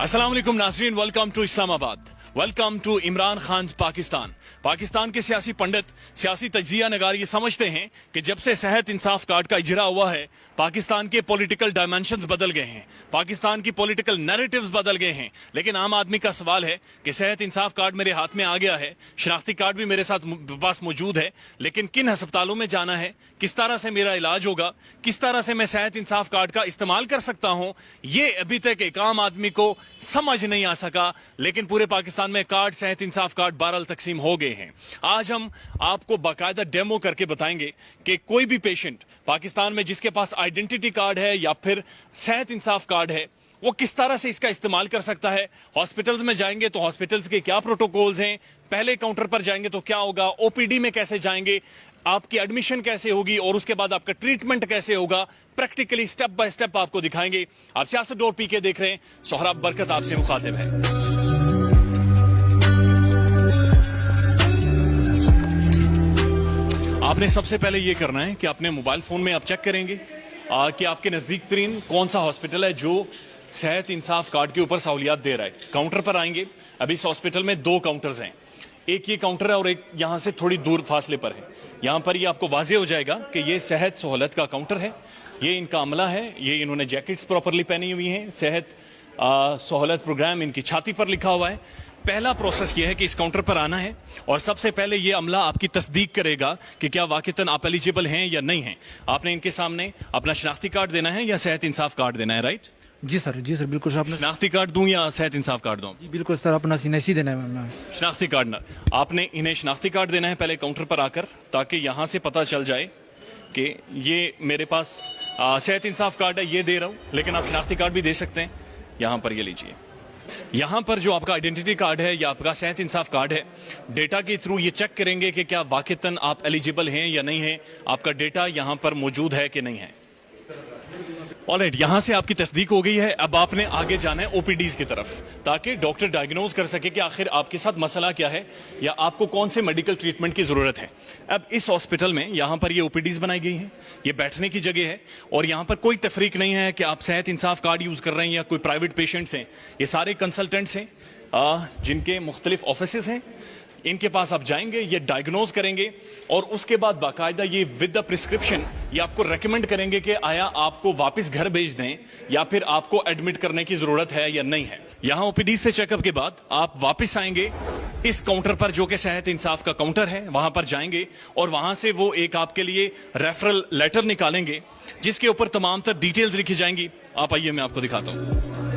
अस्सलाम वालेकुम नाज़रीन, welcome to Islamabad, welcome to Imran Khan Pakistan. Pakistan के सियासी पंडित, सियासी तज्जिया नगार ये समझते हैं कि जब से सेहत इंसाफ कार्ड का इजरा हुआ है, पाकिस्तान के पॉलिटिकल डायमेंशंस बदल गए हैं, पाकिस्तान की पॉलिटिकल नैरेटिव्स बदल गए हैं। लेकिन आम आदमी का सवाल है कि सेहत इंसाफ कार्ड मेरे हाथ में आ गया है, शनाख्ती कार्ड भी मेरे साथ पास मौजूद है, लेकिन किन अस्पतालों में जाना है, किस तरह से मेरा इलाज होगा, किस तरह से मैं सेहत इंसाफ कार्ड का इस्तेमाल कर सकता हूं, ये अभी तक एक आम आदमी को समझ नहीं आ सका। लेकिन पूरे पाकिस्तान में कार्ड, सेहत इंसाफ कार्ड बहरहाल तकसीम हो गए हैं। आज हम आपको बाकायदा डेमो करके बताएंगे कि कोई भी पेशेंट पाकिस्तान में जिसके पास आइडेंटिटी कार्ड है या फिर सेहत इंसाफ कार्ड है, वो किस तरह से इसका इस्तेमाल कर सकता है। हॉस्पिटल्स में जाएंगे तो हॉस्पिटल्स के क्या प्रोटोकॉल्स हैं, पहले काउंटर पर जाएंगे तो क्या होगा, ओपीडी में कैसे जाएंगे, आपकी एडमिशन कैसे होगी और उसके बाद आपका ट्रीटमेंट कैसे होगा, प्रैक्टिकली स्टेप बाय स्टेप आपको दिखाएंगे। आप सियासत और पीके देख रहे हैं, सोहराब बरकत आपसे मुखातिब है। आपने सबसे पहले ये करना है कि अपने मोबाइल फोन में आप चेक करेंगे कि आपके नजदीक तरीन कौन सा हॉस्पिटल है जो सेहत इंसाफ कार्ड के ऊपर सहूलियात दे रहा है। काउंटर पर आएंगे, अभी इस हॉस्पिटल में 2 काउंटर्स हैं, एक ये काउंटर है और एक यहां से थोड़ी दूर फासले पर है। यहां पर ये आपको वाजे हो जाएगा कि ये सेहत सहूलत का काउंटर है, ये इनका अमला है, ये इन्होंने जैकेट्स प्रॉपरली पहनी हुई हैं, सेहत सहूलत प्रोग्राम इनकी छाती पर लिखा हुआ है। पहला प्रोसेस ये है कि इस काउंटर पर आना है और सबसे पहले ये अमला आपकी तस्दीक करेगा कि क्या वाकईतन आप एलिजिबल हैं या नहीं हैं। आपने इनके सामने अपना शनाख्ती कार्ड देना है या सेहत इंसाफ कार्ड देना है, राइट? जी सर बिल्कुल सर। आपने शनाख्ती कार्ड दूं या सेहत इंसाफ कार्ड दूं? जी बिल्कुल सर, अपना सीनेसी देना है। शनाख्ती कार्ड ना, आपने इन्हें शनाख्ती कार्ड देना है पहले काउंटर पर आकर, ताकि यहां से पता चल जाए कि ये मेरे पास सेहत इंसाफ कार्ड है, ये दे रहा हूं, लेकिन आप शनाख्ती कार्ड भी दे सकते हैं। यहां पर ये लीजिए, यहां पर जो आपका आइडेंटिटी कार्ड है या आपका सेहत इंसाफ कार्ड है, डेटा के थ्रू ये चेक करेंगे कि क्या वाकईतन आप एलिजिबल हैं या नहीं है, आपका डेटा यहां पर मौजूद है कि नहीं है। ऑलराइट, यहां से आपकी तस्दीक हो गई है। अब आपने आगे जाना है ओपीडीज की तरफ, ताकि डॉक्टर डायग्नोज कर सके कि आखिर आपके साथ मसला क्या है या आपको कौन से मेडिकल ट्रीटमेंट की जरूरत है। अब इस हॉस्पिटल में यहां पर ये ओपीडीज बनाई गई हैं, ये बैठने की जगह है और यहां पर कोई तफरीक नहीं है कि आप सेहत इंसाफ कार्ड यूज कर रहे हैं या कोई प्राइवेट पेशेंट्स हैं। ये सारे कंसल्टेंट्स हैं जिनके मुख्तलिफ ऑफिसेज हैं, इनके पास आप जाएंगे, ये डायग्नोज करेंगे और उसके बाद बाकायदा ये विद द प्रिस्क्रिप्शन ये आपको रेकमेंड करेंगे कि आया आपको वापस घर भेज दें या फिर आपको एडमिट करने की जरूरत है या नहीं है। यहां ओपीडी से चेकअप के बाद आप वापस आएंगे इस काउंटर पर जो कि सेहत इंसाफ का काउंटर है, वहां पर जाएंगे और वहां से वो एक आपके लिए रेफरल लेटर निकालेंगे जिसके ऊपर तमाम तर डिटेल्स लिखी जाएंगी। आप आइए, मैं आपको दिखाता हूं।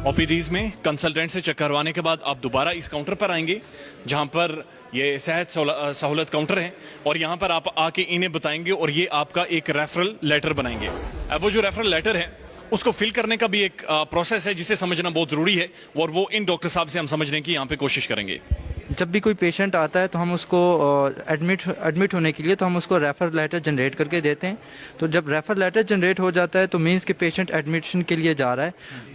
ओपीडीज में कंसल्टेंट से चेक करवाने के बाद आप दोबारा इस काउंटर पर आएंगे जहां पर ये सेहत सहूलत काउंटर है और यहां पर आप आके इन्हें बताएंगे और ये आपका एक रेफरल लेटर बनाएंगे। अब वो जो रेफरल लेटर है उसको फिल करने का भी एक प्रोसेस है जिसे समझना बहुत जरूरी है और वो इन डॉक्टर साहब से हम समझने की यहाँ पे कोशिश करेंगे। जब भी कोई पेशेंट आता है तो हम उसको एडमिट होने के लिए तो हम उसको रेफर लेटर जनरेट करके देते हैं। तो जब रेफर लेटर जनरेट हो जाता है तो मीन्स कि पेशेंट एडमिशन के लिए जा रहा है,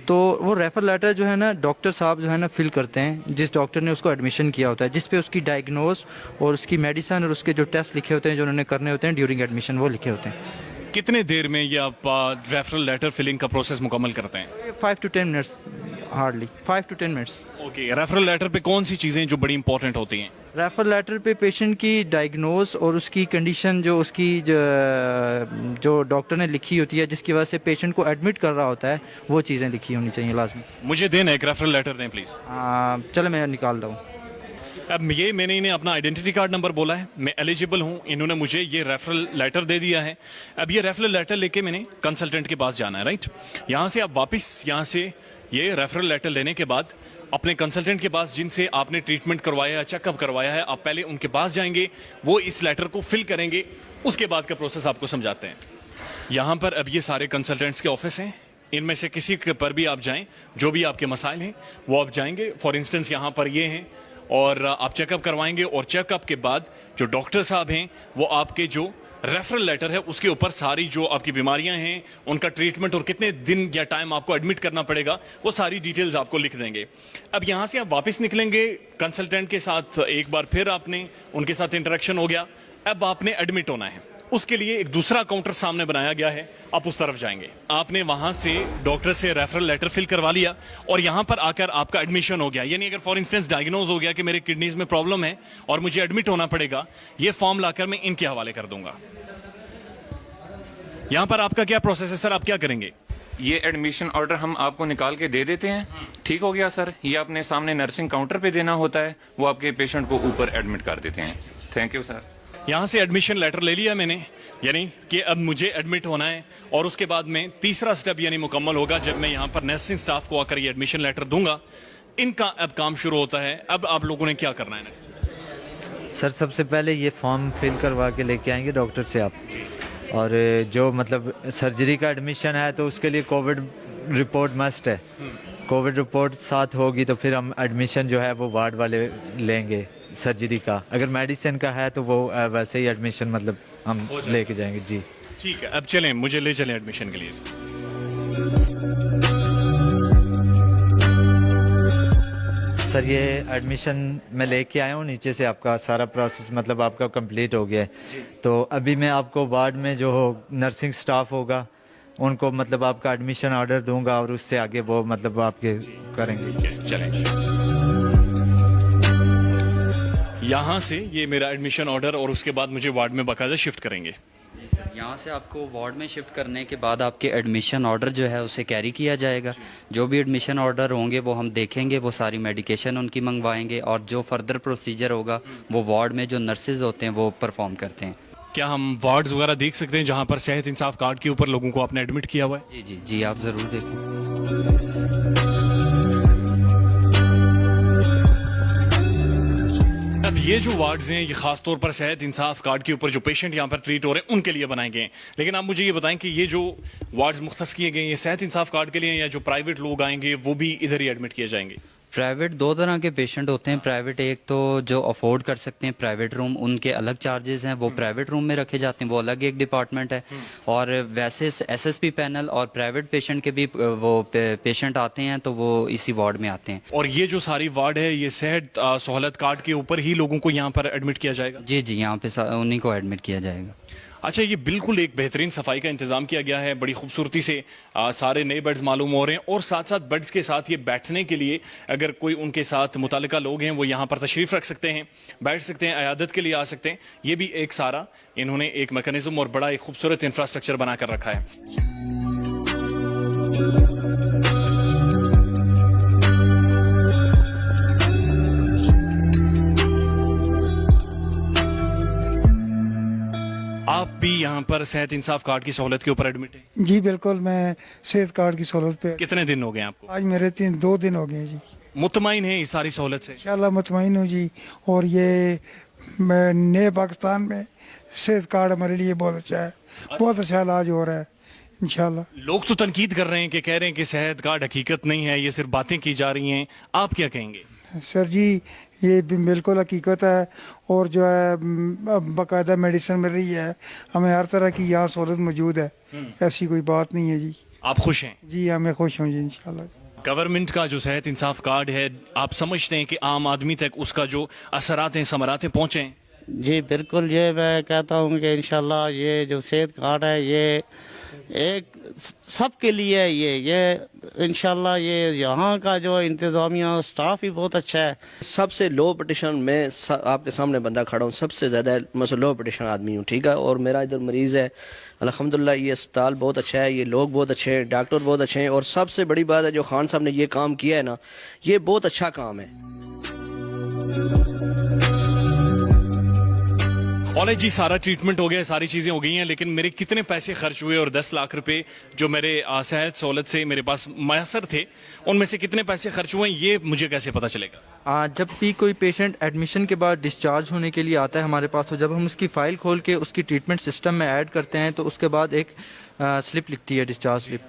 तो वो रेफर लेटर जो है ना डॉक्टर साहब जो है ना फिल करते हैं, जिस डॉक्टर ने उसको एडमिशन किया होता है, जिस पे उसकी डायग्नोज और उसकी मेडिसिन और उसके जो टेस्ट लिखे होते हैं जो उन्होंने करने होते हैं ड्यूरिंग एडमिशन, वो लिखे होते हैं। कितने देर में ये आप रेफरल लेटर फिलिंग का प्रोसेस मुकम्मल करते हैं? 5 to 10 minutes, hardly 5 to 10 minutes. Okay, referral letter पे कौन सी चीजें जो बड़ी इंपॉर्टेंट होती हैं? रेफर लेटर पे पेशेंट की डायग्नोज और उसकी कंडीशन जो उसकी जो डॉक्टर ने लिखी होती है जिसकी वजह से पेशेंट को एडमिट कर रहा होता है, वो चीज़ें लिखी होनी चाहिए लाजमी। मुझे देना एक रेफरल लेटर दें प्लीज। चलो मैं निकाल दूँ। अब ये मैंने इन्हें अपना आइडेंटिटी कार्ड नंबर बोला है, मैं एलिजिबल हूँ, इन्होंने मुझे ये रेफरल लेटर दे दिया है। अब ये रेफरल लेटर लेके मैंने कंसल्टेंट के पास जाना है, राइट? यहाँ से आप वापस यहाँ से ये रेफरल लेटर लेने के बाद अपने कंसल्टेंट के पास जिनसे आपने ट्रीटमेंट करवाया, चेकअप करवाया है, आप पहले उनके पास जाएंगे, वो इस लेटर को फिल करेंगे, उसके बाद का प्रोसेस आपको समझाते हैं। यहाँ पर अब ये सारे कंसल्टेंट्स के ऑफिस हैं, इनमें से किसी के पर भी आप जाएं, जो भी आपके मसाइल हैं वो आप जाएंगे। फॉर इंस्टेंस यहाँ पर ये हैं और आप चेकअप करवाएंगे और चेकअप के बाद जो डॉक्टर साहब हैं वो आपके जो रेफरल लेटर है उसके ऊपर सारी जो आपकी बीमारियां हैं, उनका ट्रीटमेंट और कितने दिन या टाइम आपको एडमिट करना पड़ेगा, वो सारी डिटेल्स आपको लिख देंगे। अब यहां से आप वापस निकलेंगे कंसल्टेंट के साथ, एक बार फिर आपने उनके साथ इंटरेक्शन हो गया, अब आपने एडमिट होना है। उसके लिए एक दूसरा काउंटर सामने बनाया गया है, आप उस तरफ जाएंगे। आपने वहां से डॉक्टर से रेफरल लेटर फिल करवा लिया और यहां पर आकर आपका एडमिशन हो गया। यानी अगर फॉर इंस्टेंस डायग्नोज हो गया कि मेरे किडनीज में प्रॉब्लम है और मुझे एडमिट होना पड़ेगा, ये फॉर्म लाकर मैं इनके हवाले कर दूंगा। यहां पर आपका क्या प्रोसेस है सर, आप क्या करेंगे? ये एडमिशन ऑर्डर हम आपको निकाल के दे देते हैं। ठीक हो गया सर, ये अपने सामने नर्सिंग काउंटर पे देना होता है, वो आपके पेशेंट को ऊपर एडमिट कर देते हैं। Thank you sir. यहां से एडमिशन लेटर ले लिया मैंने, यानी कि अब मुझे एडमिट होना है और उसके बाद में तीसरा स्टेप यानी मुकम्मल होगा जब मैं यहां पर नर्सिंग स्टाफ को आकर ये एडमिशन लेटर दूंगा। इनका अब काम शुरू होता है। अब आप लोगों ने क्या करना है नेक्स्ट? सर सबसे पहले ये फॉर्म फिल करवा के लेके आएंगे डॉक्टर से आप, और जो मतलब सर्जरी का एडमिशन है तो उसके लिए कोविड रिपोर्ट मस्ट है। कोविड रिपोर्ट साथ होगी तो फिर हम एडमिशन जो है वो वार्ड वाले लेंगे सर्जरी का। अगर मेडिसिन का है तो वो वैसे ही एडमिशन मतलब हम लेके जाएंगे जी। ठीक है, अब चलें, मुझे ले चलें एडमिशन के लिए। सर ये एडमिशन मैं लेके आया हूँ, नीचे से आपका सारा प्रोसेस मतलब आपका कंप्लीट हो गया है। तो अभी मैं आपको वार्ड में जो नर्सिंग स्टाफ होगा उनको मतलब आपका एडमिशन ऑर्डर दूंगा और उससे आगे वो मतलब आपके करेंगे। चलें, यहां से ये मेरा एडमिशन ऑर्डर और उसके बाद मुझे वार्ड में बाकायदा शिफ्ट करेंगे। यहाँ से आपको वार्ड में शिफ्ट करने के बाद आपके एडमिशन ऑर्डर जो है उसे कैरी किया जाएगा। जो भी एडमिशन ऑर्डर होंगे वो हम देखेंगे, वो सारी मेडिकेशन उनकी मंगवाएंगे और जो फर्दर प्रोसीजर होगा वो वार्ड में जो नर्सेज होते हैं वो परफॉर्म करते हैं। क्या हम वार्ड्स वगैरह देख सकते हैं जहां पर सेहत इंसाफ कार्ड के ऊपर लोगों को आपने एडमिट किया हुआ है? जी जी जी, आप ज़रूर देखें। अब ये जो वार्ड्स हैं ये खास तौर पर सेहत इंसाफ कार्ड के ऊपर जो पेशेंट यहाँ पर ट्रीट हो रहे हैं उनके लिए बनाए गए हैं। लेकिन आप मुझे ये बताएं कि ये जो वार्ड्स मुख्तस किए गए हैं ये सेहत इंसाफ कार्ड के लिए या जो प्राइवेट लोग आएंगे वो भी इधर ही एडमिट किए जाएंगे? प्राइवेट दो तरह के पेशेंट होते हैं। प्राइवेट एक तो जो अफोर्ड कर सकते हैं प्राइवेट रूम, उनके अलग चार्जेस हैं, वो प्राइवेट रूम में रखे जाते हैं, वो अलग एक डिपार्टमेंट है। और वैसे एसएसपी पैनल और प्राइवेट पेशेंट के भी वो पेशेंट आते हैं तो वो इसी वार्ड में आते हैं। और ये जो सारी वार्ड है ये सेहत सहूलत कार्ड के ऊपर ही लोगों को यहाँ पर एडमिट किया जाएगा? जी जी, यहाँ पे उन्हीं को एडमिट किया जाएगा। अच्छा, ये बिल्कुल एक बेहतरीन सफाई का इंतजाम किया गया है, बड़ी खूबसूरती से सारे नए बेड्स मालूम हो रहे हैं और साथ साथ बेड्स के साथ ये बैठने के लिए अगर कोई उनके साथ मुतालिका लोग हैं वो यहाँ पर तशरीफ रख सकते हैं, बैठ सकते हैं, अयादत के लिए आ सकते हैं। ये भी एक सारा इन्होंने एक मैकेनिज्म और बड़ा एक खूबसूरत इंफ्रास्ट्रक्चर बनाकर रखा है। आप भी यहाँ पर सेहत इंसाफ कार्ड की सहूलत के ऊपर एडमिट हैं? जी बिल्कुल, मैं सेहत कार्ड की सहूलत पे कितने दिन हो गए आपको? आज मेरे 2 दिन हो गए जी। मुतमईन है इस सारी सहूलत से? इंशाल्लाह मुतमईन हूँ जी। और ये मैं नए पाकिस्तान में सेहत कार्ड हमारे लिए बहुत अच्छा है, बहुत अच्छा इलाज हो रहा है इंशाल्लाह। लोग तो तनकीद कर रहे हैं कि कह रहे हैं कि सेहत कार्ड हकीकत नहीं है, ये सिर्फ बातें की जा रही हैं, आप क्या कहेंगे? सर जी ये बिल्कुल हकीकत है और जो है बाकायदा मेडिसिन मिल रही है हमें, हर तरह की यहाँ सहूलत मौजूद है, ऐसी कोई बात नहीं है जी। आप खुश हैं? जी हाँ, मैं खुश हूँ जी इंशाल्लाह। गवर्नमेंट का जो सेहत इंसाफ कार्ड है, आप समझते हैं कि आम आदमी तक उसका जो असरात हैं समरातें पहुँचे? जी बिल्कुल, ये मैं कहता हूँ कि इंशाल्लाह ये जो सेहत कार्ड है ये एक सबके लिए है। ये इंशाल्लाह ये यहाँ का जो इंतज़ामिया स्टाफ भी बहुत अच्छा है। सबसे लो पटिशन में आपके सामने बंदा खड़ा हूँ, सबसे ज़्यादा मतलब लो पटिशन आदमी हूँ, ठीक है। और मेरा इधर मरीज़ है, अल्हम्दुलिल्लाह ये अस्पताल बहुत अच्छा है, ये लोग बहुत अच्छे हैं, डॉक्टर बहुत अच्छे हैं। और सबसे बड़ी बात है जो खान साहब ने ये काम किया है ना, ये बहुत अच्छा काम है। और जी सारा ट्रीटमेंट हो गया, सारी चीज़ें हो गई हैं, लेकिन मेरे कितने पैसे खर्च हुए और 10 लाख रुपए जो मेरे सेहत सहूलत से मेरे पास मैसर थे उनमें से कितने पैसे खर्च हुए ये मुझे कैसे पता चलेगा? जब भी कोई पेशेंट एडमिशन के बाद डिस्चार्ज होने के लिए आता है हमारे पास, तो जब हम उसकी फ़ाइल खोल के उसकी ट्रीटमेंट सिस्टम में ऐड करते हैं तो उसके बाद एक स्लिप लिखती है, डिस्चार्ज स्लिप।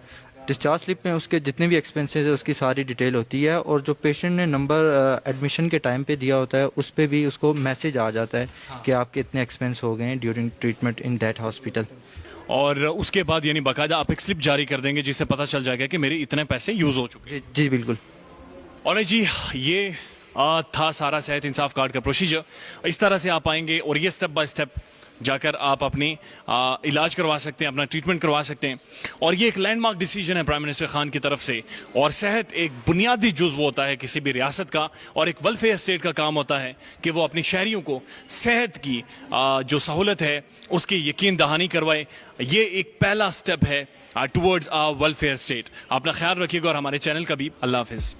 डिस्चार्ज स्लिप में उसके जितने भी एक्सपेंसेस है उसकी सारी डिटेल होती है और जो पेशेंट ने नंबर एडमिशन के टाइम पे दिया होता है उस पर भी उसको मैसेज आ जाता है कि आपके इतने एक्सपेंस हो गए हैं during treatment in that hospital. और उसके बाद यानी बाकायदा आप एक स्लिप जारी कर देंगे जिससे पता चल जाएगा कि मेरे इतने पैसे यूज़ हो चुके हैं? जी बिल्कुल। और जी ये था सारा सेहत इंसाफ कार्ड का प्रोसीजर। इस तरह से आप आएंगे और ये स्टेप बाय स्टेप जाकर आप अपनी इलाज करवा सकते हैं, अपना ट्रीटमेंट करवा सकते हैं। और ये एक लैंडमार्क डिसीजन है प्राइम मिनिस्टर खान की तरफ से। और सेहत एक बुनियादी जुज़्व होता है किसी भी रियासत का, और एक वेलफेयर स्टेट का काम होता है कि वो अपनी शहरियों को सेहत की जो सहूलत है उसकी यकीन दहानी करवाए। ये एक पहला स्टेप है टुवर्ड्स आ वेलफेयर स्टेट। अपना ख्याल रखिएगा और हमारे चैनल का भी। अल्लाह हाफिज़।